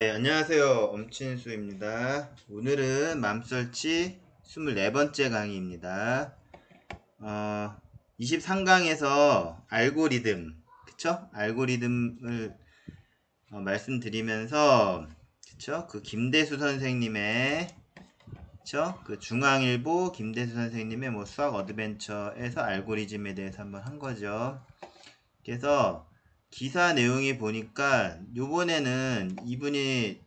네, 안녕하세요. 엄친수입니다. 오늘은 맘설치 24번째 강의입니다. 23강에서 알고리즘, 그쵸? 알고리즘을 말씀드리면서, 그쵸? 그 김대수 선생님의, 그쵸? 그 중앙일보 김대수 선생님의 뭐 수학 어드벤처에서 알고리즘에 대해서 한번 한 거죠. 그래서 기사 내용이 보니까 요번에는 이분이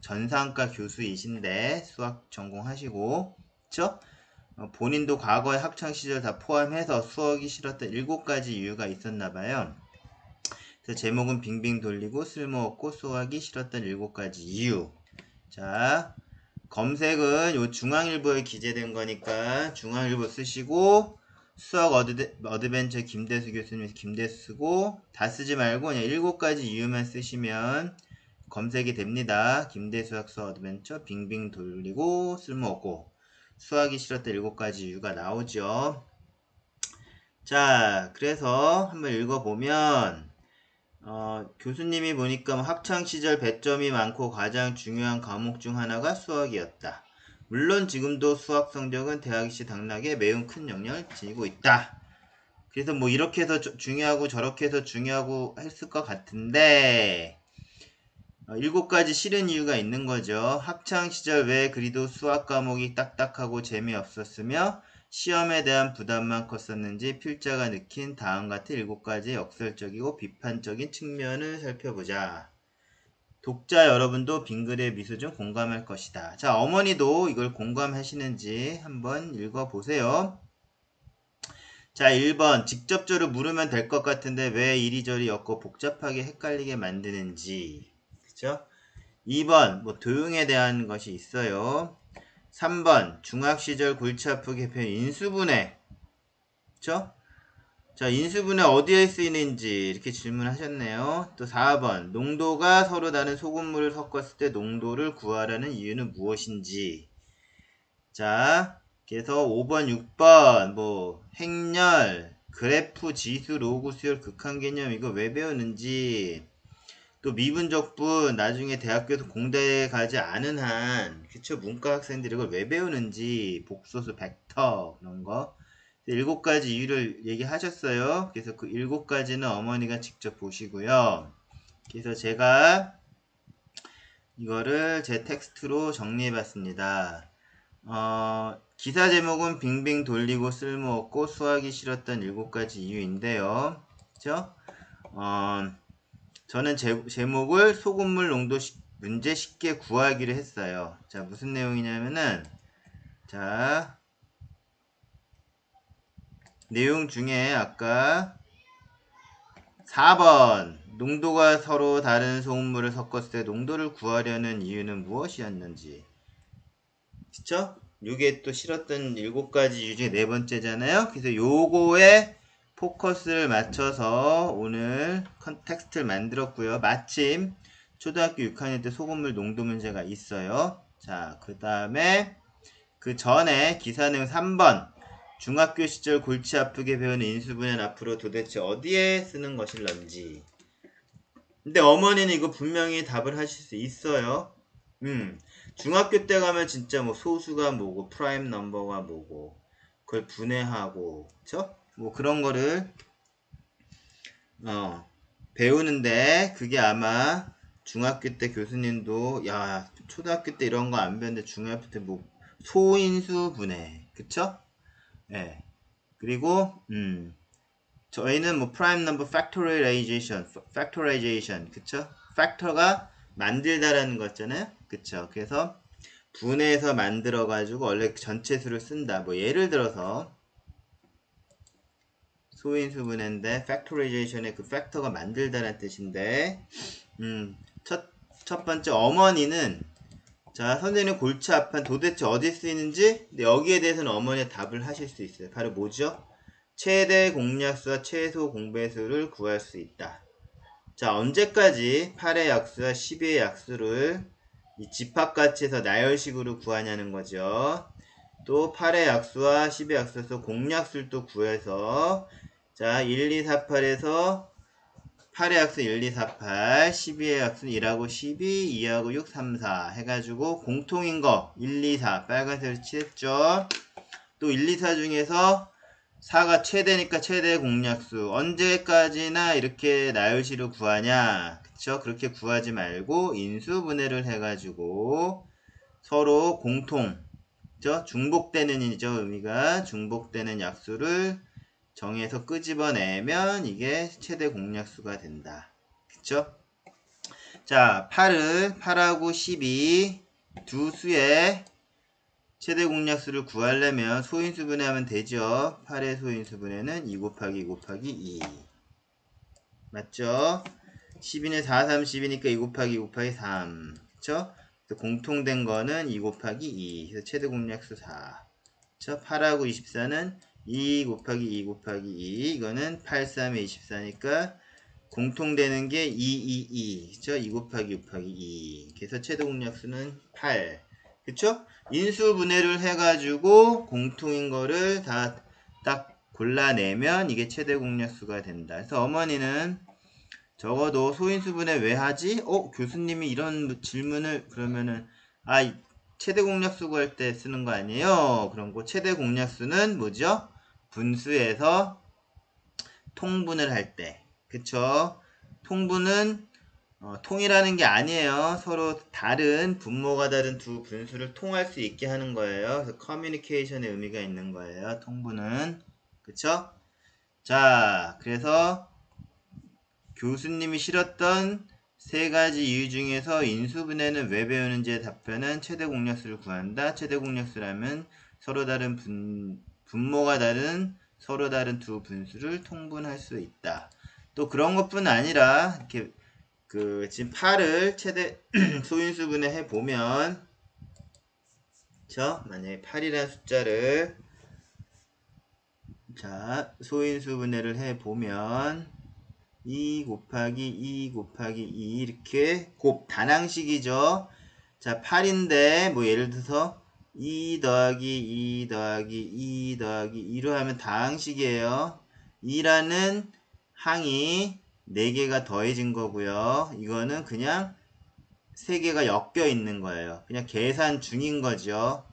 전산과 교수이신데 수학 전공하시고 그쵸? 본인도 과거의 학창시절 다 포함해서 수학이 싫었던 7가지 이유가 있었나봐요. 그래서 제목은 빙빙 돌리고 쓸모없고 수학이 싫었던 7가지 이유. 자, 검색은 요 중앙일보에 기재된 거니까 중앙일보 쓰시고 수학 어드벤처 김대수 교수님 김대수 쓰고 다 쓰지 말고 그냥 7가지 이유만 쓰시면 검색이 됩니다. 김대수 학수 어드벤처 빙빙 돌리고 쓸모없고 수학이 싫었던 7가지 이유가 나오죠. 자, 그래서 한번 읽어보면 교수님이 보니까 학창시절 배점이 많고 가장 중요한 과목 중 하나가 수학이었다. 물론 지금도 수학 성적은 대학 입시 당락에 매우 큰 영향을 지니고 있다. 그래서 뭐 이렇게 해서 중요하고 저렇게 해서 중요하고 했을 것 같은데 7가지 싫은 이유가 있는 거죠. 학창시절 왜 그리도 수학 과목이 딱딱하고 재미없었으며 시험에 대한 부담만 컸었는지 필자가 느낀 다음 같은 7가지 역설적이고 비판적인 측면을 살펴보자. 독자 여러분도 빙글의 미소 중 공감할 것이다. 자, 어머니도 이걸 공감하시는지 한번 읽어보세요. 자, 1번. 직접적으로 물으면 될 것 같은데 왜 이리저리 엮고 복잡하게 헷갈리게 만드는지. 그죠? 2번 뭐 도용에 대한 것이 있어요. 3번 중학시절 골치 아프게 표현 인수분해. 그쵸? 자, 인수분해 어디에 쓰이는지 이렇게 질문하셨네요. 또 4번 농도가 서로 다른 소금물을 섞었을 때 농도를 구하라는 이유는 무엇인지. 자, 그래서 5번 6번 뭐 행렬 그래프 지수 로그 수열 극한 개념 이거 왜 배우는지. 또 미분적분 나중에 대학교에서 공대에 가지 않은 한 그쵸 문과 학생들이 이걸 왜 배우는지 복소수 벡터 그런 거 7가지 이유를 얘기하셨어요. 그래서 그 7가지는 어머니가 직접 보시고요. 그래서 제가 이거를 제 텍스트로 정리해 봤습니다. 기사 제목은 빙빙 돌리고 쓸모없고 수학이 싫었던 7가지 이유인데요. 그쵸? 저는 제목을 소금물 농도 문제 쉽게 구하기로 했어요. 자, 무슨 내용이냐면은, 자, 내용 중에 아까 4번, 농도가 서로 다른 소금물을 섞었을 때 농도를 구하려는 이유는 무엇이었는지. 그쵸? 요게 또 싫었던 7가지 이유 중에 4번째잖아요. 그래서 요거에 포커스를 맞춰서 오늘 컨텍스트를 만들었고요. 마침 초등학교 6학년 때 소금물 농도 문제가 있어요. 자, 그 다음에 그 전에 기사 내용 3번 중학교 시절 골치 아프게 배우는 인수분해는 앞으로 도대체 어디에 쓰는 것일런지. 근데 어머니는 이거 분명히 답을 하실 수 있어요. 중학교 때 가면 진짜 뭐 소수가 뭐고 프라임 넘버가 뭐고 그걸 분해하고 그쵸? 뭐 그런 거를 배우는데 그게 아마 중학교 때 교수님도 야 초등학교 때 이런 거 안 배웠는데 중학교 때 뭐 소인수 분해 그쵸? 예. 그리고 저희는 뭐 프라임 넘버 팩토라이제이션 그쵸? 팩터가 만들다라는 거잖아요. 그쵸? 그래서 분해해서 만들어 가지고 원래 전체 수를 쓴다. 뭐 예를 들어서 소인수 분해인데 팩토라이제이션의 그 팩터가 만들다라는 뜻인데 첫 번째 어머니는 자 선생님 골치 아픈 도대체 어디 쓰이는지 여기에 대해서는 어머니의 답을 하실 수 있어요. 바로 뭐죠? 최대 공약수와 최소 공배수를 구할 수 있다. 자 언제까지 8의 약수와 12의 약수를 이 집합가치에서 나열식으로 구하냐는 거죠. 또 8의 약수와 10의 약수에서 공약수를 또 구해서 자 1, 2, 4, 8에서 8의 약수 1, 2, 4, 8, 12의 약수는 1하고 12, 2하고 6, 3, 4 해가지고 공통인 거 1, 2, 4 빨간색으로 칠했죠. 또 1, 2, 4 중에서 4가 최대니까 최대 공약수 언제까지나 이렇게 나열식으로 구하냐, 그쵸? 그렇게 구하지 말고 인수분해를 해가지고 서로 공통, 그쵸? 중복되는 이죠. 의미가 중복되는 약수를 정해서 끄집어내면 이게 최대 공약수가 된다. 그쵸? 자, 8하고 12 두 수의 최대 공약수를 구하려면 소인수분해하면 되죠. 8의 소인수분해는 2 곱하기 2 곱하기 2 맞죠? 12는 4, 30이니까 2 곱하기 2 곱하기 3 그쵸? 공통된 거는 2 곱하기 2 그래서 최대 공약수 4 그쵸? 8하고 24는 2 곱하기 2 곱하기 2 이거는 8, 3에 24니까 공통되는 게 2, 2, 2 그쵸? 2 곱하기 2 곱하기 2 그래서 최대 공약수는 8 그쵸? 인수분해를 해가지고 공통인 거를 다 딱 골라내면 이게 최대 공약수가 된다. 그래서 어머니는 적어도 소인수분해 왜 하지? 교수님이 이런 질문을 그러면은 최대 공약수 구할 때 쓰는 거 아니에요? 그런 거 최대 공약수는 뭐죠? 분수에서 통분을 할 때. 그쵸? 통분은 통이라는 게 아니에요. 서로 다른 분모가 다른 두 분수를 통할 수 있게 하는 거예요. 그래서 커뮤니케이션의 의미가 있는 거예요. 통분은. 그쵸? 자, 그래서 교수님이 싫었던 세 가지 이유 중에서 인수분해는 왜 배우는지의 답변은 최대 공약수를 구한다. 최대 공약수라면 서로 다른 분모가 다른 서로 다른 두 분수를 통분할 수 있다. 또 그런 것뿐 아니라 이렇게 지금 8을 최대 소인수분해 해보면 그쵸? 만약에 8이라는 숫자를 자 소인수분해를 해보면 2 곱하기 2 곱하기 2 이렇게 단항식이죠. 자 8인데 뭐 예를 들어서 2 더하기 2 더하기 2 더하기 2로 하면 다항식이에요. 2라는 항이 4개가 더해진 거고요. 이거는 그냥 3개가 엮여 있는 거예요. 그냥 계산 중인 거죠.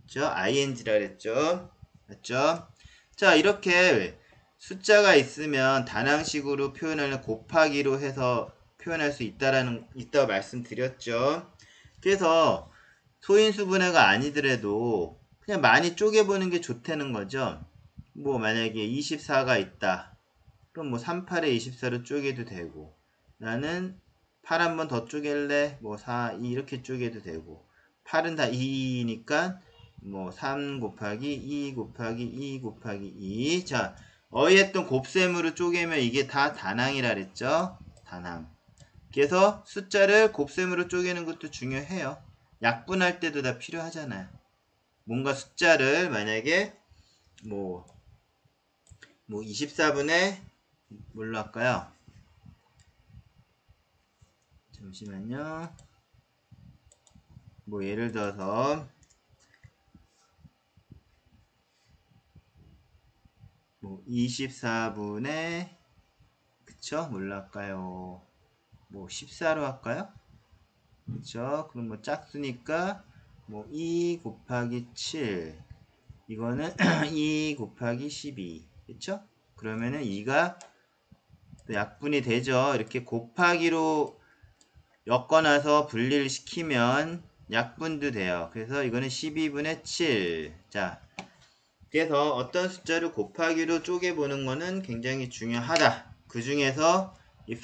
그죠? ing라 그랬죠. 맞죠? 자, 이렇게 숫자가 있으면 단항식으로 표현하는 곱하기로 해서 표현할 수 있다고 말씀드렸죠. 그래서 소인수분해가 아니더라도 그냥 많이 쪼개보는 게 좋다는 거죠. 뭐 만약에 24가 있다. 그럼 뭐 38에 24로 쪼개도 되고 나는 8 한 번 더 쪼갤래? 뭐 4, 2 이렇게 쪼개도 되고 8은 다 2니까 뭐 3 곱하기 2 곱하기 2 곱하기 2 자, 어휘했던 곱셈으로 쪼개면 이게 다 단항이라 그랬죠? 단항. 그래서 숫자를 곱셈으로 쪼개는 것도 중요해요. 약분할 때도 다 필요하잖아요. 뭔가 숫자를 만약에 뭐 24분의 뭘로 할까요? 잠시만요. 뭐 예를 들어서 뭐 24분의 그쵸? 뭘로 할까요? 뭐 14로 할까요? 그쵸? 그럼 뭐 짝수니까 뭐 2 곱하기 7 이거는 2 곱하기 12 그쵸? 그러면은 2가 또 약분이 되죠. 이렇게 곱하기로 엮어놔서 분리를 시키면 약분도 돼요. 그래서 이거는 12분의 7 자, 그래서 어떤 숫자를 곱하기로 쪼개보는 거는 굉장히 중요하다. 그 중에서 이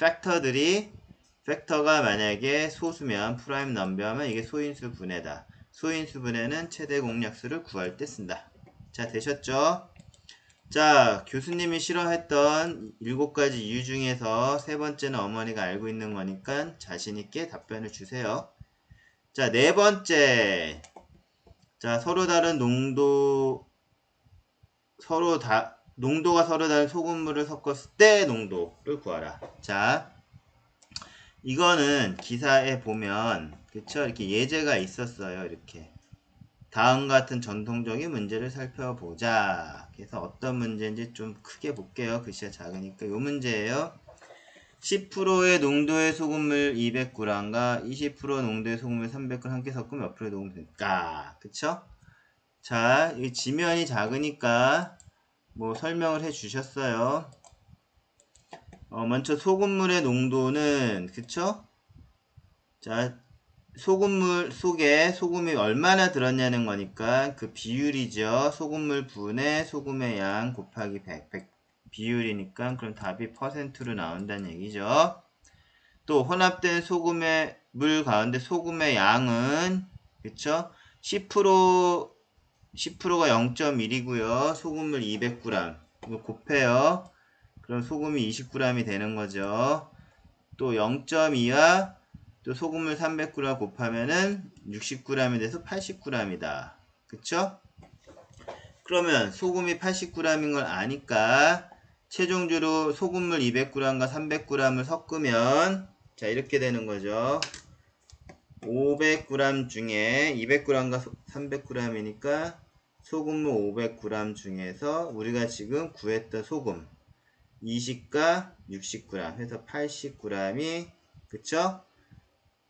팩터가 만약에 소수면 프라임 넘버면 이게 소인수 분해다. 소인수 분해는 최대 공약수를 구할 때 쓴다. 자, 되셨죠? 자, 교수님이 싫어했던 7가지 이유 중에서 세 번째는 어머니가 알고 있는 거니까 자신있게 답변을 주세요. 자, 네 번째. 자, 서로 다른 농도가 서로 다른 소금물을 섞었을 때 농도를 구하라. 자, 이거는 기사에 보면 그쵸? 이렇게 예제가 있었어요. 이렇게 다음 같은 전통적인 문제를 살펴보자. 그래서 어떤 문제인지 좀 크게 볼게요. 글씨가 작으니까 요 문제예요. 10%의 농도의 소금물 200g과 20% 농도의 소금물 300g 함께 섞으면 몇 프로의 녹음이 될까? 그쵸? 자, 이 지면이 작으니까 뭐 설명을 해 주셨어요. 먼저 소금물의 농도는, 그쵸? 자, 소금물 속에 소금이 얼마나 들었냐는 거니까 그 비율이죠. 소금물 분의 소금의 양 곱하기 100 비율이니까 그럼 답이 %로 나온다는 얘기죠. 또 혼합된 소금의 물 가운데 소금의 양은 그쵸? 10%가 0.1이고요. 소금물 200g 이거 곱해요. 그럼 소금이 20g이 되는 거죠. 또 0.2와 또 소금물 300g 곱하면은 60g이 돼서 80g이다. 그쵸? 그러면 소금이 80g인 걸 아니까 최종적으로 소금물 200g과 300g을 섞으면 자 이렇게 되는 거죠. 500g 중에 200g과 300g이니까 소금물 500g 중에서 우리가 지금 구했던 소금 20과 60g 해서 80g이 그쵸?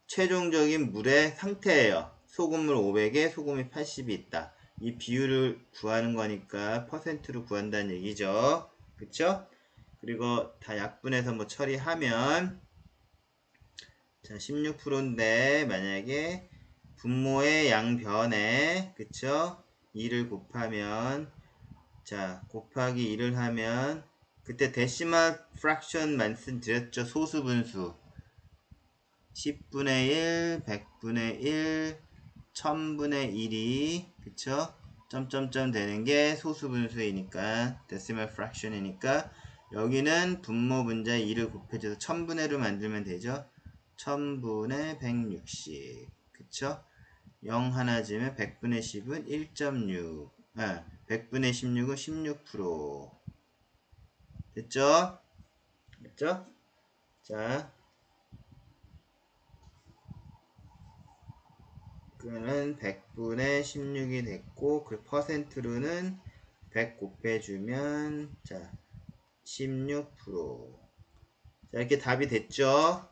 최종적인 물의 상태예요. 소금물 500에 소금이 80이 있다. 이 비율을 구하는 거니까 %로 구한다는 얘기죠. 그쵸? 그리고 다 약분해서 뭐 처리하면 자 16%인데 만약에 분모의 양변에 그쵸? 2를 곱하면 자 곱하기 2를 하면 그때 데시말 프랙션 말씀드렸죠. 소수분수 10분의 1, 100분의 1, 1000분의 1이 그쵸? 점점점 되는 게 소수분수이니까 데시멀 프랙션이니까 여기는 분모 분자 2를 곱해줘서 1000분의 1로 만들면 되죠? 1000분의 160 그쵸? 0 하나 지면 100분의 10은 1.6 100분의 16은 16% 됐죠? 됐죠? 자 그러면 100분의 16이 됐고 그 %로는 100 곱해주면 자 16% 자 이렇게 답이 됐죠.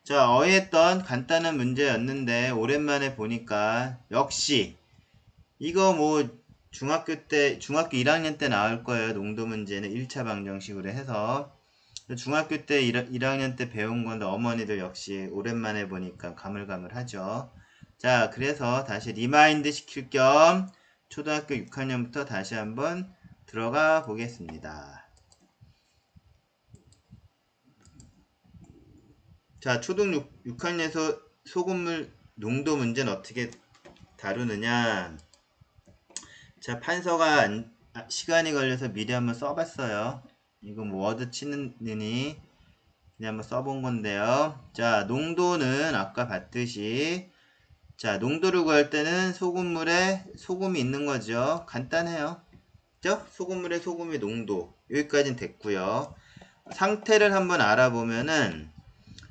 자 어휘했던 간단한 문제였는데 오랜만에 보니까 역시 이거 뭐 중학교 1학년 때 나올 거예요. 농도 문제는 1차 방정식으로 해서 중학교 때 1학년 때 배운 건데 어머니들 역시 오랜만에 보니까 가물가물하죠. 자, 그래서 다시 리마인드 시킬 겸 초등학교 6학년부터 다시 한번 들어가 보겠습니다. 자, 초등 6학년에서 소금물 농도 문제는 어떻게 다루느냐. 자, 판서가 시간이 걸려서 미리 한번 써봤어요. 이거 뭐 워드 치느니 그냥 한번 써본 건데요. 자, 농도는 아까 봤듯이 자, 농도를 구할 때는 소금물에 소금이 있는 거죠. 간단해요. 그죠? 소금물에 소금의 농도. 여기까지는 됐고요. 상태를 한번 알아보면은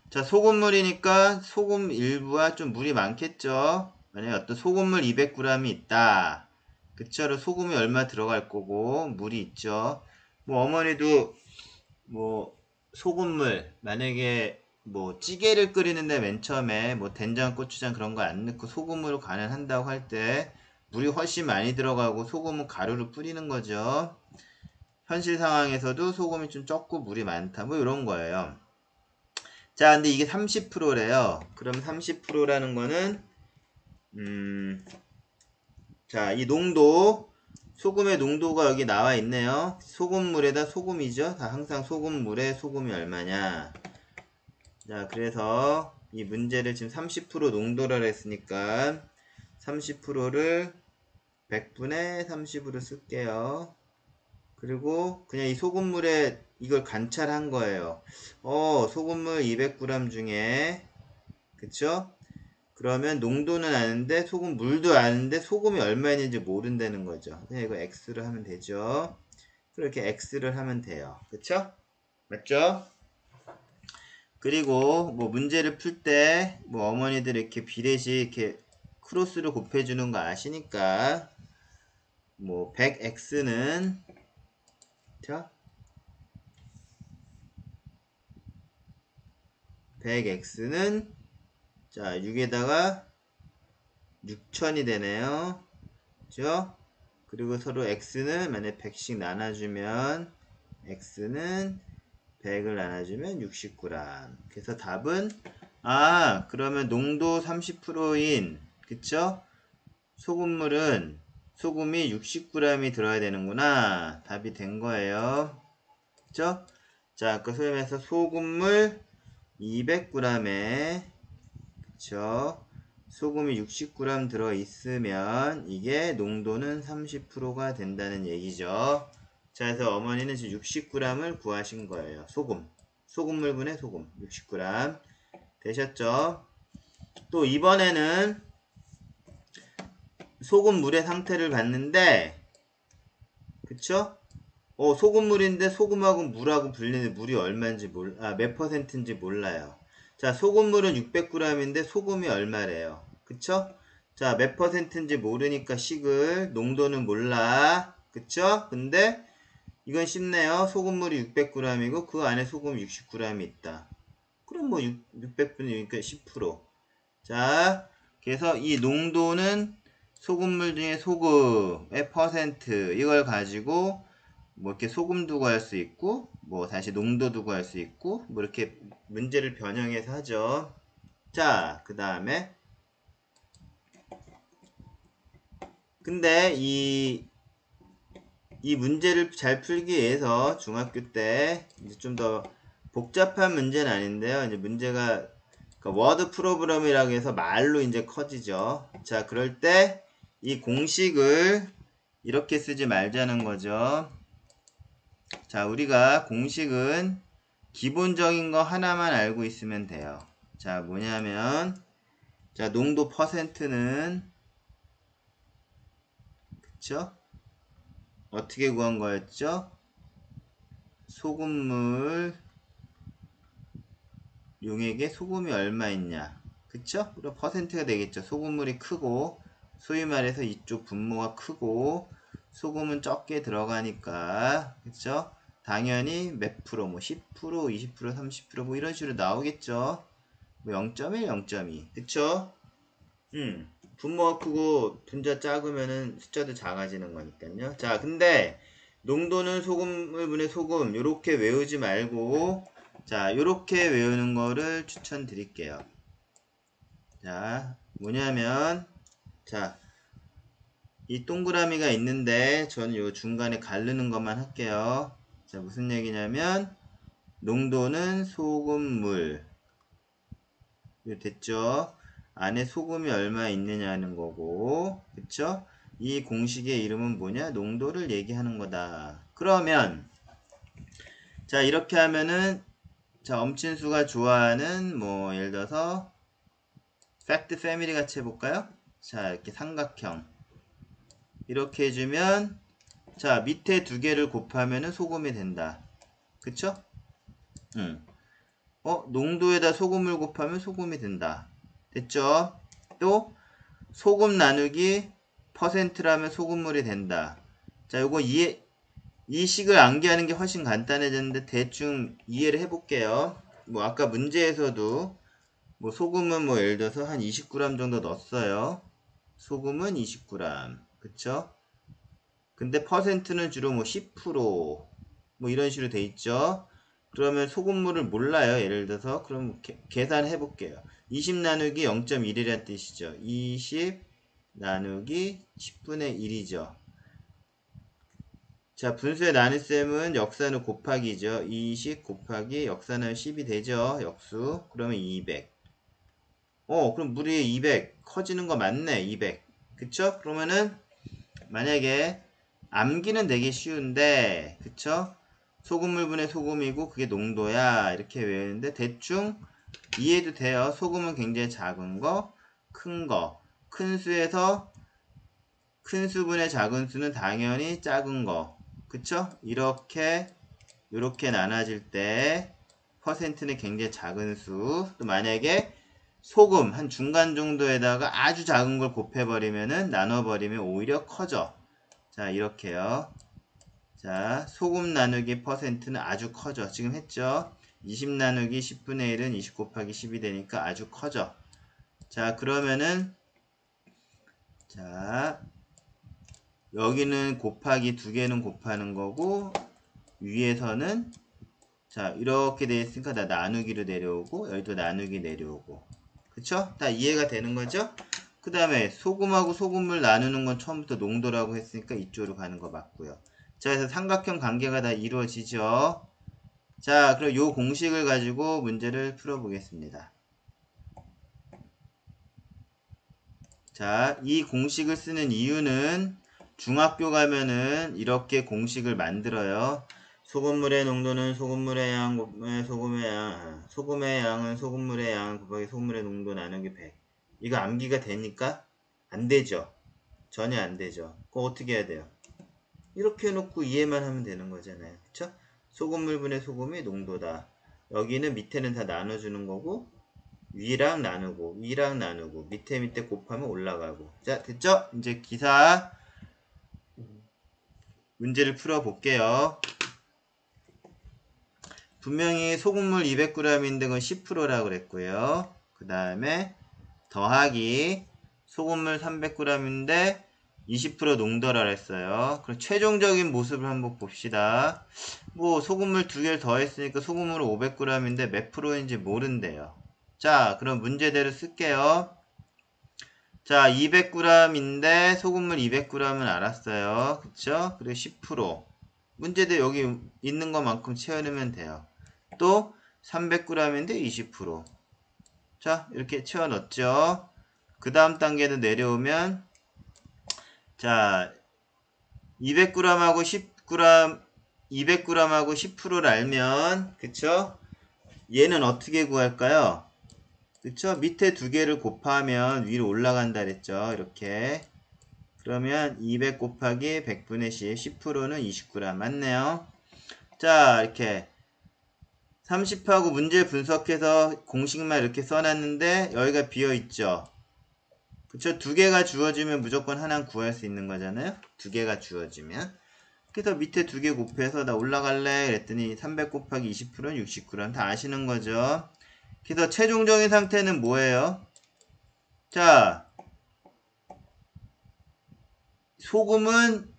자, 소금물이니까 소금 일부와 좀 물이 많겠죠. 만약에 어떤 소금물 200g이 있다. 그쵸? 소금이 얼마 들어갈 거고 물이 있죠. 뭐 어머니도 뭐 소금물 만약에 뭐 찌개를 끓이는데 맨 처음에 뭐 된장 고추장 그런 거 안 넣고 소금으로 간을 한다고 할 때 물이 훨씬 많이 들어가고 소금은 가루를 뿌리는 거죠. 현실 상황에서도 소금이 좀 적고 물이 많다 뭐 이런 거예요. 자 근데 이게 30%래요. 그럼 30%라는 거는 자 이 농도 소금의 농도가 여기 나와 있네요. 소금물에다 소금이죠. 다 항상 소금물에 소금이 얼마냐. 자, 그래서 이 문제를 지금 30% 농도라 했으니까 30%를 100분의 30으로 쓸게요. 그리고 그냥 이 소금물에 이걸 관찰한 거예요. 소금물 200g 중에 그쵸? 그러면 농도는 아는데 물도 아는데 소금이 얼마 있는지 모른다는 거죠. 그냥 이거 X를 하면 되죠. 그렇게 X를 하면 돼요. 그쵸? 맞죠? 그리고 뭐 문제를 풀 때 뭐 어머니들 이렇게 비례식 이렇게 크로스로 곱해주는 거 아시니까 뭐 100x는 자 100x는 자 6에다가 6000이 되네요. 그죠? 그리고 서로 x는 만약 100씩 나눠주면 x는 100을 나눠주면 60g. 그래서 답은 그러면 농도 30%인 그쵸? 소금물은 소금이 60g이 들어야 되는구나. 답이 된 거예요. 그쵸? 자, 그 소위에서 소금물 200g에 그쵸? 소금이 60g 들어있으면 이게 농도는 30%가 된다는 얘기죠. 자, 그래서 어머니는 지금 60g을 구하신 거예요. 소금물분의 소금 60g 되셨죠? 또 이번에는 소금물의 상태를 봤는데 그쵸? 소금물인데 소금하고 물하고 불리는데 물이 얼마인지 몇 퍼센트인지 몰라요. 자, 소금물은 600g인데 소금이 얼마래요? 그쵸? 자, 몇 퍼센트인지 모르니까 식을, 농도는 몰라. 그쵸? 근데 이건 쉽네요. 소금물이 600g이고 그 안에 소금이 60g이 있다. 그럼 뭐 600분이니까 10%. 자, 그래서 이 농도는 소금물 중에 소금의 퍼센트 이걸 가지고 뭐 이렇게 소금도 구할 수 있고 뭐 다시 농도도 구할 수 있고 뭐 이렇게 문제를 변형해서 하죠. 자, 그 다음에 근데 이 문제를 잘 풀기 위해서 중학교 때 이제 좀 더 복잡한 문제는 아닌데요. 이제 문제가 그러니까 워드 프로그램이라고 해서 말로 이제 커지죠. 자, 그럴 때 이 공식을 이렇게 쓰지 말자는 거죠. 자, 우리가 공식은 기본적인 거 하나만 알고 있으면 돼요. 자, 뭐냐면 자, 농도 퍼센트는 그쵸? 어떻게 구한 거였죠? 소금물 용액에 소금이 얼마 있냐? 그쵸? 그럼 퍼센트가 되겠죠. 소금물이 크고 소위 말해서 이쪽 분모가 크고 소금은 적게 들어가니까 그쵸? 당연히 몇 프로 뭐 10%, 20%, 30%뭐 이런 식으로 나오겠죠. 뭐 0.1, 0.2 그쵸? 분모가 크고 분자 작으면은 숫자도 작아지는 거니까요. 자, 근데 농도는 소금을 분의 소금 요렇게 외우지 말고 자, 요렇게 외우는 거를 추천드릴게요. 자, 뭐냐면 자, 이 동그라미가 있는데 저는 요 중간에 가르는 것만 할게요. 자, 무슨 얘기냐면 농도는 소금물 이거 됐죠? 안에 소금이 얼마 있느냐는 거고 그쵸? 이 공식의 이름은 뭐냐? 농도를 얘기하는 거다. 그러면 자, 이렇게 하면은 자, 엄친수가 좋아하는 뭐 예를 들어서 팩트 패밀리 같이 해볼까요? 자, 이렇게 삼각형 이렇게 해주면 자, 밑에 두 개를 곱하면은 소금이 된다. 그쵸? 농도에다 소금을 곱하면 소금이 된다. 됐죠? 또 소금 나누기 퍼센트라면 소금물이 된다. 자, 요거 이 식을 암기하는 게 훨씬 간단해졌는데 대충 이해를 해볼게요. 뭐 아까 문제에서도 뭐 소금은 뭐 예를 들어서 한 20g 정도 넣었어요. 소금은 20g. 그쵸? 근데 퍼센트는 주로 뭐 10%뭐 이런 식으로 돼 있죠. 그러면 소금물을 몰라요. 예를 들어서 그럼 계산해 볼게요. 20 나누기 0.1이라는 뜻이죠. 20 나누기 10분의 1이죠. 자, 분수의 나눗셈은 역사는 곱하기죠. 20 곱하기 역사는 10이 되죠. 역수. 그러면 200. 그럼 물이 200. 커지는 거 맞네. 200. 그쵸? 그러면은 만약에 암기는 되게 쉬운데 그쵸? 소금물분의 소금이고 그게 농도야 이렇게 외우는데 대충 이해도 돼요. 소금은 굉장히 작은 거, 큰 거. 큰 수에서 큰 수분의 작은 수는 당연히 작은 거. 그쵸? 이렇게 나눠질 때 퍼센트는 굉장히 작은 수. 또 만약에 소금 한 중간 정도에다가 아주 작은 걸 곱해버리면은 나눠버리면 오히려 커져. 자, 이렇게요. 자, 소금 나누기 퍼센트는 아주 커져. 지금 했죠? 20 나누기 10분의 1은 20 곱하기 10이 되니까 아주 커져. 자, 그러면은 자, 여기는 곱하기 2개는 곱하는 거고 위에서는 자, 이렇게 되어 있으니까 다 나누기로 내려오고 여기도 나누기 내려오고. 그쵸? 다 이해가 되는 거죠? 그 다음에 소금하고 소금물 나누는 건 처음부터 농도라고 했으니까 이쪽으로 가는 거 맞고요. 자, 그래서 삼각형 관계가 다 이루어지죠. 자, 그럼 요 공식을 가지고 문제를 풀어보겠습니다. 자, 이 공식을 쓰는 이유는 중학교 가면은 이렇게 공식을 만들어요. 소금물의 농도는 소금물의 양 곱하기 소금의 양, 소금의 양은 소금물의 양 곱하기 소금물의 농도 나누기 100. 이거 암기가 되니까? 안 되죠. 전혀 안 되죠. 그거 어떻게 해야 돼요? 이렇게 해놓고 이해만 하면 되는 거잖아요. 그쵸? 소금물분의 소금이 농도다. 여기는 밑에는 다 나눠주는 거고 위랑 나누고 위랑 나누고 밑에 곱하면 올라가고. 자, 됐죠? 이제 기사 문제를 풀어 볼게요. 분명히 소금물 200g인데 그건 10%라고 그랬고요. 그 다음에 더하기 소금물 300g인데 20% 농도라 했어요. 그럼 최종적인 모습을 한번 봅시다. 뭐 소금물 2개를 더했으니까 소금물 500g인데 몇 프로인지 모른대요. 자, 그럼 문제대로 쓸게요. 자, 200g인데 소금물 200g은 알았어요. 그쵸? 그리고 10%. 문제대로 여기 있는 것만큼 채워넣으면 돼요. 또 300g인데 20%. 자, 이렇게 채워넣었죠. 그 다음 단계도 내려오면 자, 200g하고 10g, 200g하고 10%를 알면 그쵸? 얘는 어떻게 구할까요? 그쵸? 밑에 두 개를 곱하면 위로 올라간다 그랬죠. 이렇게. 그러면 200 곱하기 100분의 10, 10%는 20g 맞네요. 자, 이렇게 30하고 문제 분석해서 공식만 이렇게 써놨는데 여기가 비어있죠. 그쵸? 두 개가 주어지면 무조건 하나는 구할 수 있는 거잖아요. 두 개가 주어지면. 그래서 밑에 두 개 곱해서 나 올라갈래 그랬더니 300 곱하기 20%는 60g 다 아시는 거죠. 그래서 최종적인 상태는 뭐예요? 자, 소금은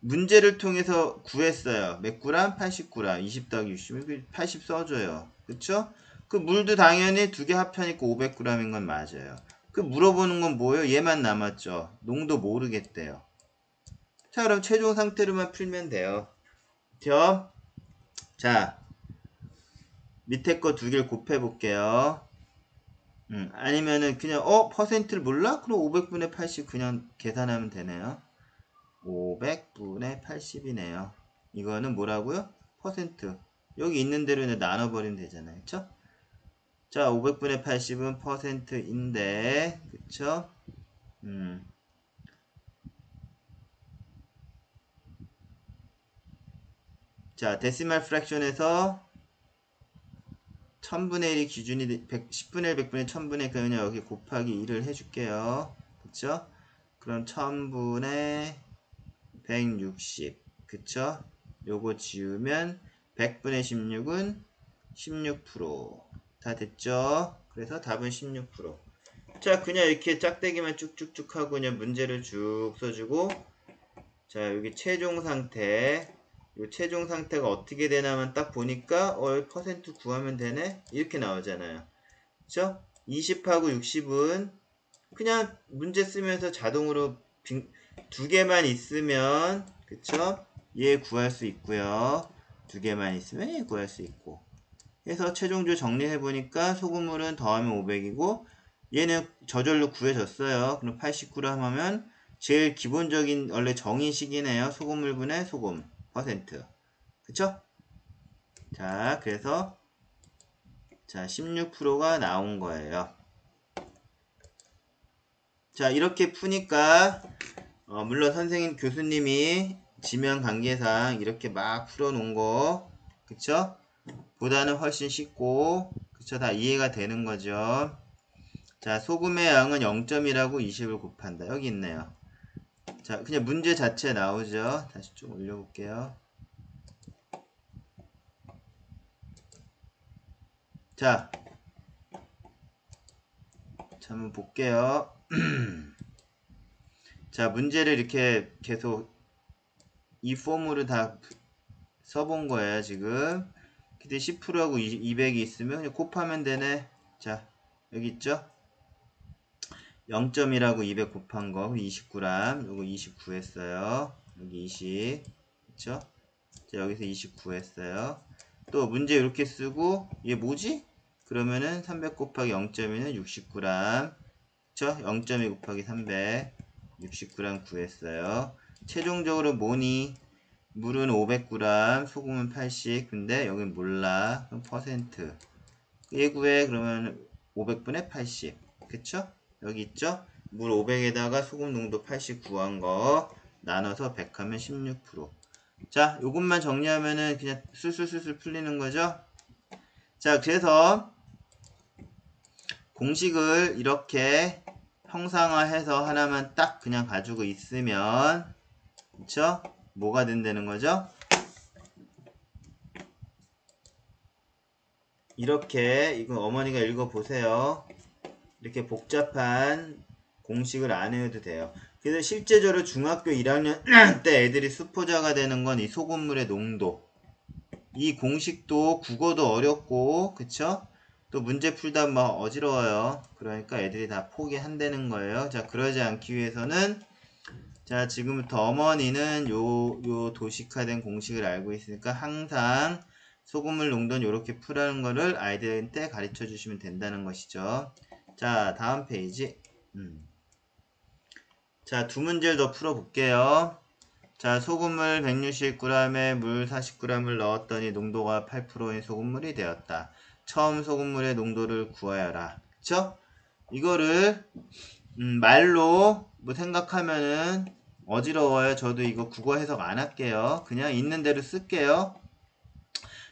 문제를 통해서 구했어요. 몇 그램? 80g. 20 더하기 60이면 80 써줘요. 그쵸? 그 물도 당연히 두 개 합하니까 500g인 건 맞아요. 그 물어보는 건 뭐예요? 얘만 남았죠. 농도 모르겠대요. 자, 그럼 최종 상태로만 풀면 돼요. 그쵸? 자, 밑에 거 두 개를 곱해 볼게요. 아니면은 그냥 퍼센트를 몰라? 그럼 500분의 80 그냥 계산하면 되네요. 500분의 80이네요. 이거는 뭐라고요? 퍼센트. 여기 있는 대로 그냥 나눠버리면 되잖아요. 그쵸? 자, 500분의 80은 퍼센트인데, 그쵸? 자, 데시말 프랙션에서 1000분의 1이 기준이 10분의 1, 100분의 1000분의 그냥 여기 곱하기 1을 해줄게요. 그쵸? 그럼 1000분의 160. 그쵸? 요거 지우면 100분의 16은 16%. 다 됐죠? 그래서 답은 16%. 자, 그냥 이렇게 짝대기만 쭉쭉쭉 하고 그냥 문제를 쭉 써주고, 자, 여기 최종 상태. 이 최종 상태가 어떻게 되냐면 딱 보니까 퍼센트 구하면 되네? 이렇게 나오잖아요. 그쵸? 20하고 60은 그냥 문제 쓰면서 자동으로 두 개만 있으면 그쵸? 얘 구할 수 있고요. 두 개만 있으면 얘 구할 수 있고. 해서 최종적으로 정리해보니까 소금물은 더하면 500이고 얘는 저절로 구해졌어요. 그럼 80g 하면 제일 기본적인 원래 정의식이네요. 소금물분의 소금 퍼센트. 그쵸? 자, 그래서 자 16%가 나온 거예요. 자, 이렇게 푸니까 물론 선생님 교수님이 지면 관계상 이렇게 막 풀어놓은 거 그쵸? 보다는 훨씬 쉽고 그쵸? 다 이해가 되는 거죠. 자, 소금의 양은 0.1하고 20을 곱한다. 여기 있네요. 자, 그냥 문제 자체 나오죠. 다시 좀 올려볼게요. 자, 한번 볼게요. 자, 문제를 이렇게 계속 이 폼으로 다 써본 거예요, 지금. 근데 10%하고 200이 있으면 그냥 곱하면 되네. 자, 여기 있죠? 0점이라고 200 곱한 거 29g. 요거 29 했어요. 여기 20. 그쵸? 자, 여기서 29 했어요. 또 문제 이렇게 쓰고 얘 뭐지? 그러면은 300 곱하기 0.2는 69g. 그쵸? 0.2 곱하기 300 69g 구했어요. 최종적으로 뭐니? 물은 500g, 소금은 80. 근데 여긴 몰라. 그럼 퍼센트. 얘 구해. 그러면 500분의 80. 그쵸? 여기 있죠? 물 500에다가 소금 농도 80 구한 거 나눠서 100 하면 16%. 자, 요것만 정리하면은 그냥 술술술술 풀리는 거죠? 자, 그래서 공식을 이렇게 형상화해서 하나만 딱 그냥 가지고 있으면, 그쵸? 뭐가 된다는 거죠? 이렇게, 이거 어머니가 읽어보세요. 이렇게 복잡한 공식을 안 외워도 돼요. 그래서 실제적으로 중학교 1학년 때 애들이 수포자가 되는 건 이 소금물의 농도. 이 공식도 국어도 어렵고, 그쵸? 또 문제 풀다 막 어지러워요. 그러니까 애들이 다 포기한다는 거예요. 자, 그러지 않기 위해서는, 자, 지금부터 어머니는 요 도식화된 공식을 알고 있으니까 항상 소금물 농도는 이렇게 풀라는 거를 아이들한테 가르쳐 주시면 된다는 것이죠. 자, 다음 페이지. 자, 두 문제를 더 풀어볼게요. 자, 소금물 160g에 물 40g을 넣었더니 농도가 8%인 소금물이 되었다. 처음 소금물의 농도를 구하여라. 그쵸? 이거를 말로 뭐 생각하면은 어지러워요. 저도 이거 국어 해석 안 할게요. 그냥 있는 대로 쓸게요.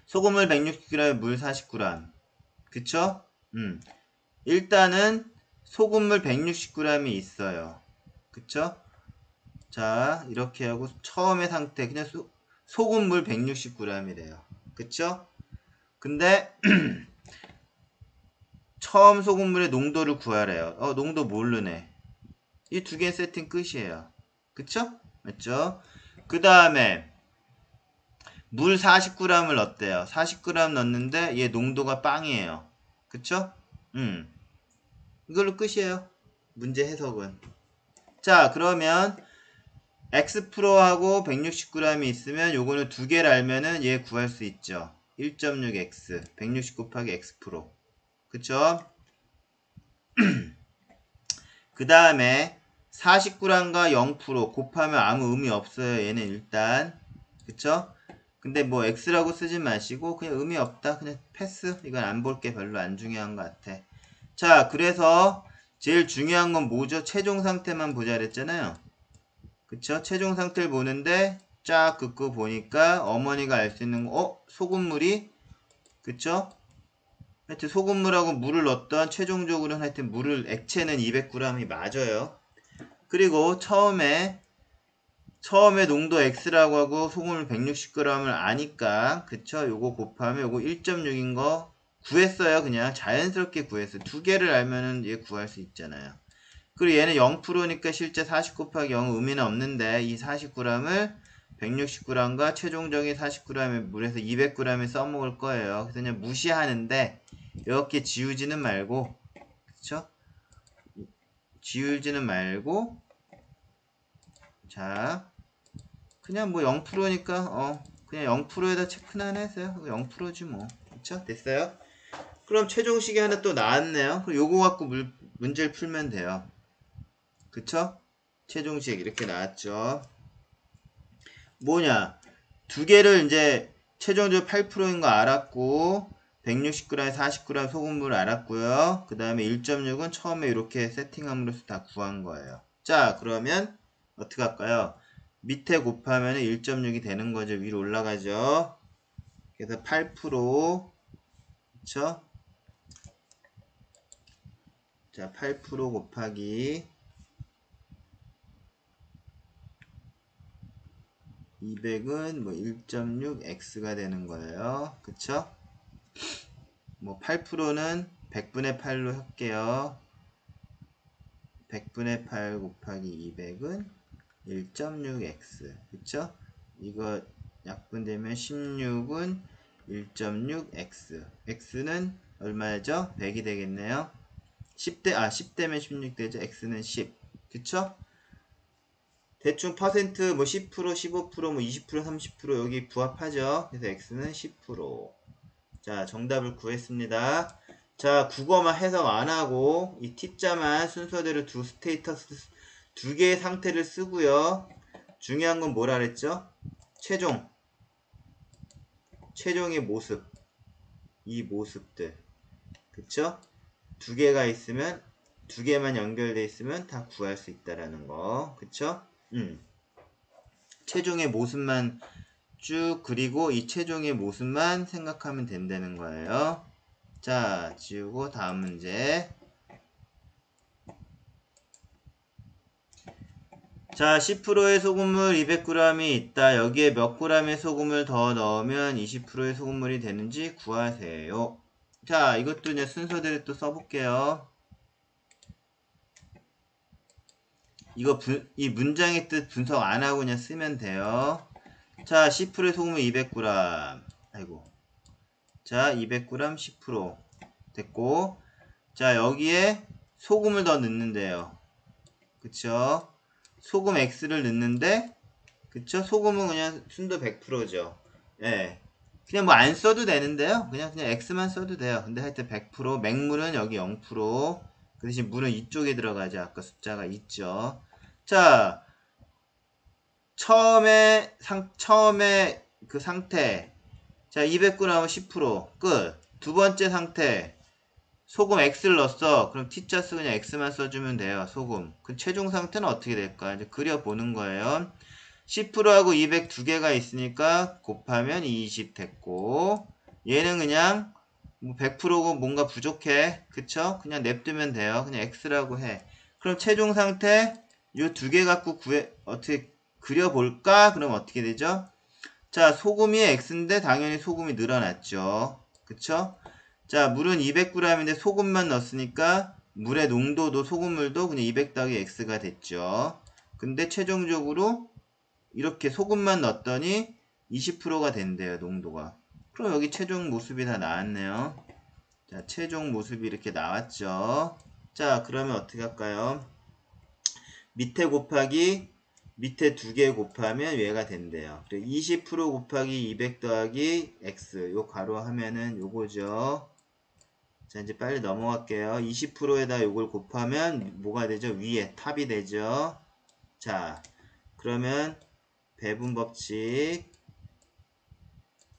소금물 160g에 물 40g. 그쵸? 일단은 소금물 160g이 있어요. 그쵸? 자, 이렇게 하고 처음의 상태 그냥 소금물 160g이래요. 그쵸? 근데 처음 소금물의 농도를 구하래요. 농도 모르네. 이 두 개 세팅 끝이에요. 그쵸? 맞죠? 그 다음에 물 40g을 넣었대요. 40g 넣었는데 얘 농도가 빵이에요. 그쵸? 이걸로 끝이에요. 문제 해석은. 자, 그러면 X%하고 160g이 있으면 요거는 두 개를 알면은 얘 구할 수 있죠. 1.6x 160 곱하기 X%. 그쵸? 그 다음에 49랑과 0% 곱하면 아무 의미 없어요. 얘는 일단. 그쵸? 근데 뭐 x라고 쓰지 마시고 그냥 의미 없다. 그냥 패스. 이건 안 볼게 별로 안 중요한 것 같아. 자, 그래서 제일 중요한 건 뭐죠? 최종 상태만 보자 그랬잖아요. 그쵸? 최종 상태를 보는데 쫙 긋고 보니까 어머니가 알 수 있는 거, 소금물이 그쵸? 하여튼 소금물하고 물을 넣었던 최종적으로는 하여튼 물을 액체는 200g이 맞아요. 그리고 처음에 농도 X라고 하고 소금물 160g을 아니까 그쵸? 요거 곱하면 요거 1.6인 거 구했어요. 그냥 자연스럽게 구했어요. 두 개를 알면은 얘 구할 수 있잖아요. 그리고 얘는 0%니까 실제 40 곱하기 0 의미는 없는데 이 40g을 160g과 최종적인 40g의 물에서 200g에 써먹을 거예요. 그래서 그냥 무시하는데 이렇게 지우지는 말고 그쵸? 지우지는 말고 자 그냥 뭐 0%니까 그냥 0%에다 체크나 해서요. 0%지 뭐. 그쵸? 됐어요? 그럼 최종식이 하나 또 나왔네요. 그럼 요거 갖고 문제를 풀면 돼요. 그쵸? 최종식 이렇게 나왔죠. 뭐냐? 두 개를 이제 최종적으로 8%인 거 알았고 160g, 40g 소금물 알았고요. 그 다음에 1.6은 처음에 이렇게 세팅함으로써 다 구한 거예요. 자, 그러면 어떻게 할까요? 밑에 곱하면 1.6이 되는 거죠. 위로 올라가죠. 그래서 8% 그쵸? 자, 8% 곱하기 200은 뭐 1.6x가 되는 거예요. 그쵸? 뭐 8%는 100분의 8로 할게요. 100분의 8 곱하기 200은 1.6x. 그쵸? 이거 약분되면 16은 1.6x. x는 얼마죠? 100이 되겠네요. 10대면 16 되죠? x는 10. 그쵸? 대충 퍼센트 뭐 10%, 15%, 뭐 20%, 30% 여기 부합하죠? 그래서 x는 10%. 자, 정답을 구했습니다. 자, 국어만 해석 안 하고 이 t자만 순서대로 두 스테이터스 두 개의 상태를 쓰고요. 중요한 건 뭐라 그랬죠? 최종의 모습. 이 모습들. 그쵸? 두 개가 있으면 두 개만 연결돼 있으면 다 구할 수 있다라는 거. 그쵸? 최종의 모습만 쭉 그리고 이 최종의 모습만 생각하면 된다는 거예요. 자, 지우고 다음 문제. 자, 10%의 소금물 200g이 있다. 여기에 몇 g의 소금을 더 넣으면 20%의 소금물이 되는지 구하세요. 자, 이것도 이제 순서대로 또 써볼게요. 이거 이 문장의 뜻 분석 안 하고 그냥 쓰면 돼요. 자, 10%의 소금을 200g. 아이고. 자, 200g 10% 됐고. 자, 여기에 소금을 더 넣는데요. 그쵸? 소금 X를 넣는데, 그쵸? 소금은 그냥 순도 100%죠. 예. 그냥 뭐 안 써도 되는데요. 그냥 X만 써도 돼요. 근데 하여튼 100%, 맹물은 여기 0%, 그 대신 물은 이쪽에 들어가죠. 아까 숫자가 있죠. 자, 처음에 그 상태. 자, 200g 10% 끝. 두 번째 상태. 소금 X를 넣었어. 그럼 T자 쓰고 그냥 X만 써주면 돼요. 소금. 그 최종 상태는 어떻게 될까? 이제 그려보는 거예요. 10%하고 200 두 개가 있으니까 곱하면 20 됐고, 얘는 그냥 뭐 100%고 뭔가 부족해. 그쵸? 그냥 냅두면 돼요. 그냥 X라고 해. 그럼 최종 상태 요 두 개 갖고 어떻게 그려볼까? 그럼 어떻게 되죠? 자, 소금이 X인데 당연히 소금이 늘어났죠. 그쵸? 자, 물은 200g인데 소금만 넣었으니까 물의 농도도 소금물도 그냥 200 더하기 X가 됐죠. 근데 최종적으로 이렇게 소금만 넣었더니 20%가 된대요, 농도가. 그럼 여기 최종 모습이 다 나왔네요. 자, 최종 모습이 이렇게 나왔죠. 자, 그러면 어떻게 할까요? 밑에 곱하기 밑에 두 개 곱하면 얘가 된대요. 20% 곱하기 200 더하기 x 요 괄호 하면은 요거죠. 자, 이제 빨리 넘어갈게요. 20%에다 요걸 곱하면 뭐가 되죠? 위에 탑이 되죠. 자, 그러면 배분 법칙.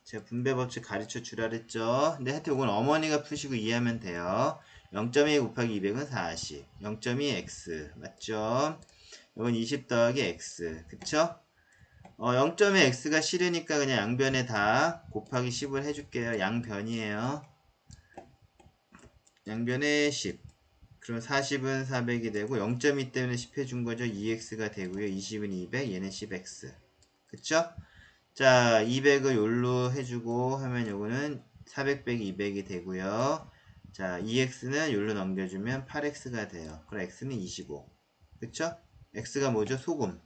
제가 분배 법칙 가르쳐 주라 그랬죠. 근데 하여튼 이건 어머니가 푸시고 이해하면 돼요. 0.2 곱하기 200은 40. 0.2 x. 맞죠? 이건 20 더하기 x. 그쵸? 0.2 x가 싫으니까 그냥 양변에 다 곱하기 10을 해줄게요. 양변이에요. 양변에 10. 그럼 40은 400이 되고 0.2 때문에 10 해준 거죠. 2x가 되고요. 20은 200, 얘는 10x. 그쵸? 자, 200을 요로 해주고 하면 요거는 400 빼기 200이 되고요. 자, 2x는 요로 넘겨주면 8x가 돼요. 그럼 x는 25. 그쵸? x가 뭐죠? 소금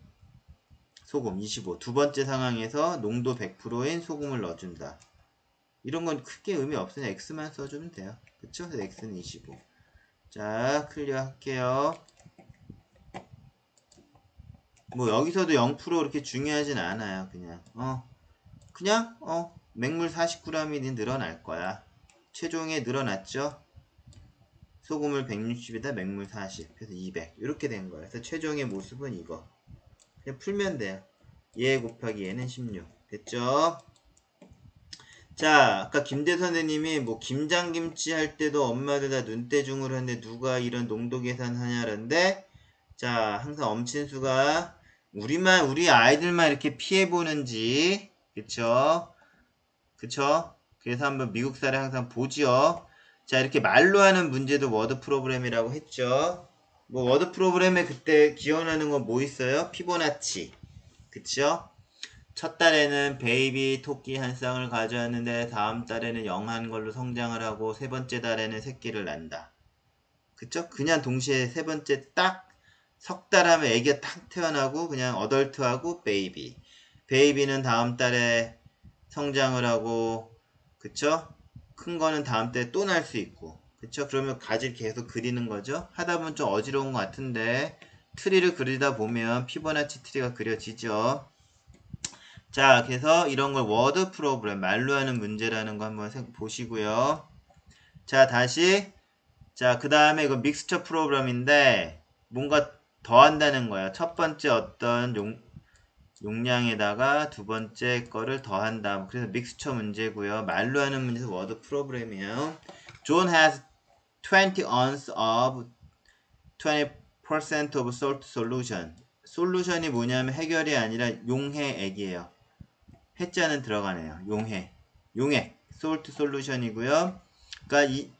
25. 두 번째 상황에서 농도 100%인 소금을 넣어준다. 이런 건 크게 의미 없으니 x만 써주면 돼요. 그쵸? 그래서 x는 25. 자, 클리어 할게요. 뭐 여기서도 0% 이렇게 중요하진 않아요. 그냥 맹물 40g이 늘어날 거야. 최종에 늘어났죠? 소금물 160에다 맹물 40. 그래서 200. 이렇게 된 거야. 그래서 최종의 모습은 이거. 그냥 풀면 돼요. 얘 곱하기 얘는 16. 됐죠? 자, 아까 김대 선생님이 뭐 김장김치 할 때도 엄마들 다 눈대중으로 하는데 누가 이런 농도 계산하냐는데, 자, 항상 엄친수가 우리 아이들만 이렇게 피해보는지, 그쵸? 그래서 한번 미국사를 항상 보지요. 자, 이렇게 말로 하는 문제도 워드 프로그램이라고 했죠. 뭐 워드 프로그램에 그때 기억나는 건 뭐 있어요? 피보나치. 그쵸? 첫 달에는 베이비 토끼 한 쌍을 가져왔는데 다음 달에는 영한 걸로 성장을 하고 세 번째 달에는 새끼를 낳는다. 그쵸? 그냥 동시에 세 번째 딱 석 달 하면 애기가 딱 태어나고 그냥 어덜트하고 베이비. 베이비는 다음 달에 성장을 하고 그쵸? 큰 거는 다음 달에 또 날 수 있고 그쵸? 그러면 가지를 계속 그리는 거죠. 하다 보면 좀 어지러운 것 같은데 트리를 그리다 보면 피보나치 트리가 그려지죠. 자, 그래서 이런 걸 워드 프로블럼, 말로 하는 문제라는 거 한번 보시고요. 자, 다시. 자, 그 다음에 이거 믹스처 프로그램인데 뭔가 더 한다는 거예요. 첫 번째 어떤 용량에다가 두 번째 거를 더 한다. 그래서 믹스처 문제고요. 말로 하는 문제에서 워드 프로그램이에요. John has 20 ounces of 20% of salt solution. 솔루션이 뭐냐면 해결이 아니라 용해액이에요. 해자는 들어가네요. 용액 salt solution이고요. 그러니까 이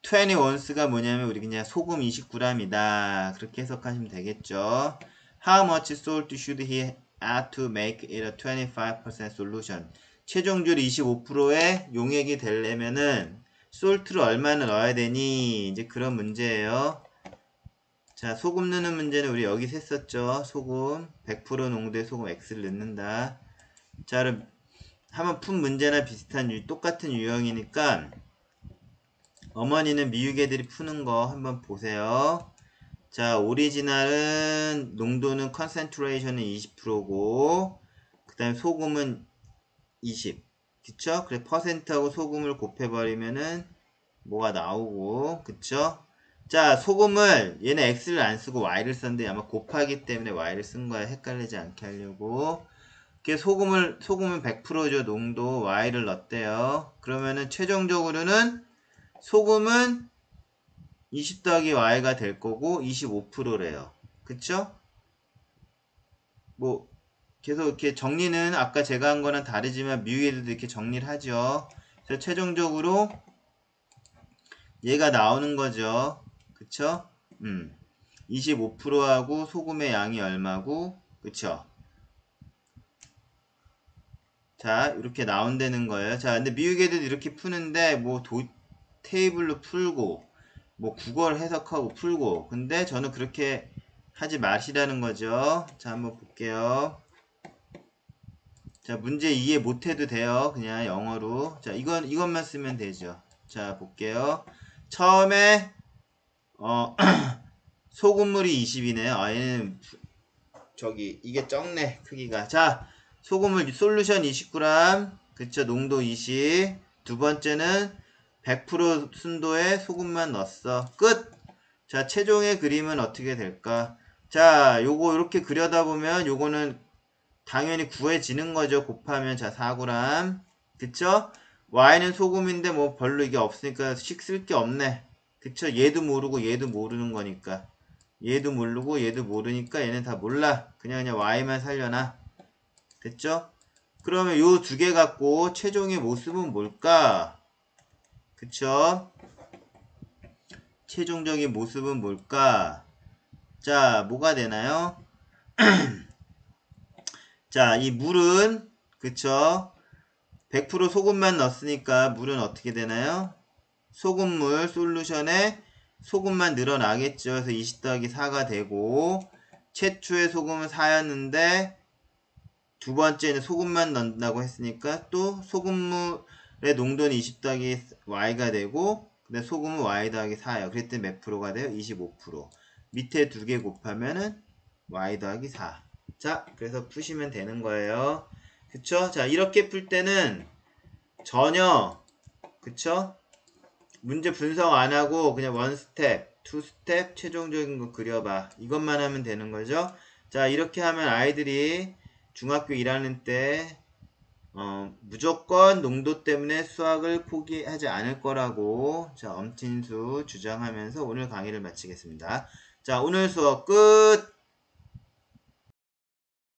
20 once가 뭐냐면 우리 그냥 소금 20g이다. 그렇게 해석하시면 되겠죠. How much salt should he add to make it a 25% solution? 최종률 25%의 용액이 되려면은 솔트를 얼마나 넣어야 되니? 이제 그런 문제예요. 자, 소금 넣는 문제는 우리 여기서 했었죠. 소금 100% 농도의 소금 X를 넣는다. 자, 그럼 한번 푼 문제나 비슷한 똑같은 유형이니까 어머니는 미육애들이 푸는 거 한번 보세요. 자, 오리지널은 농도는 컨센트레이션은 20%고 그 다음에 소금은 20. 그쵸? 그래 퍼센트하고 소금을 곱해버리면은 뭐가 나오고 그쵸? 자, 소금을 얘는 X를 안 쓰고 Y를 썼는데 아마 곱하기 때문에 Y를 쓴 거야. 헷갈리지 않게 하려고. 소금은 100%죠. 농도 Y를 넣었대요. 그러면은 최종적으로는 소금은 20 더하기 Y가 될 거고 25%래요. 그쵸? 뭐 계속 이렇게 정리는 아까 제가 한 거랑 다르지만 미국에도 이렇게 정리를 하죠. 그래서 최종적으로 얘가 나오는 거죠. 그쵸? 25%하고 소금의 양이 얼마고 그쵸? 자, 이렇게 나온다는 거예요. 자, 근데 미국 애들도 이렇게 푸는데 뭐 테이블로 풀고 뭐 국어를 해석하고 풀고 근데 저는 그렇게 하지 마시라는 거죠. 자, 한번 볼게요. 자, 문제 이해 못해도 돼요. 그냥 영어로. 자, 이것만 쓰면 되죠. 자, 볼게요. 처음에 소금물이 20이네요. 아, 얘는 이게 적네 크기가. 자, 소금물 솔루션 20g 그쵸? 농도 20. 두 번째는 100% 순도의 소금만 넣었어. 끝! 자, 최종의 그림은 어떻게 될까? 자, 요거 이렇게 그려다 보면 요거는 당연히 구해지는 거죠. 곱하면 자 4g 그쵸? Y는 소금인데 뭐 별로 이게 없으니까 식 쓸 게 없네. 그쵸? 얘도 모르고 얘도 모르는 거니까 얘도 모르고 얘도 모르니까 얘는 다 몰라. 그냥 Y만 살려놔. 됐죠? 그러면 요 두 개 갖고 최종의 모습은 뭘까? 그쵸? 최종적인 모습은 뭘까? 자, 뭐가 되나요? 자, 이 물은 그쵸? 100% 소금만 넣었으니까 물은 어떻게 되나요? 소금물 솔루션에 소금만 늘어나겠죠. 그래서 20 더하기 4가 되고 최초의 소금은 4였는데 두 번째는 소금만 넣는다고 했으니까 또 소금물의 농도는 20 더하기 y가 되고 근데 소금은 y 더하기 4예요. 그랬더니 몇 프로가 돼요? 25%. 밑에 두 개 곱하면은 y 더하기 4. 자, 그래서 푸시면 되는 거예요. 그쵸? 자, 이렇게 풀 때는 전혀 그쵸? 문제 분석 안 하고 그냥 원 스텝, 투 스텝 최종적인 거 그려봐. 이것만 하면 되는 거죠. 자, 이렇게 하면 아이들이 중학교 1학년 때 무조건 농도 때문에 수학을 포기하지 않을 거라고 자, 엄친수 주장하면서 오늘 강의를 마치겠습니다. 자, 오늘 수업 끝!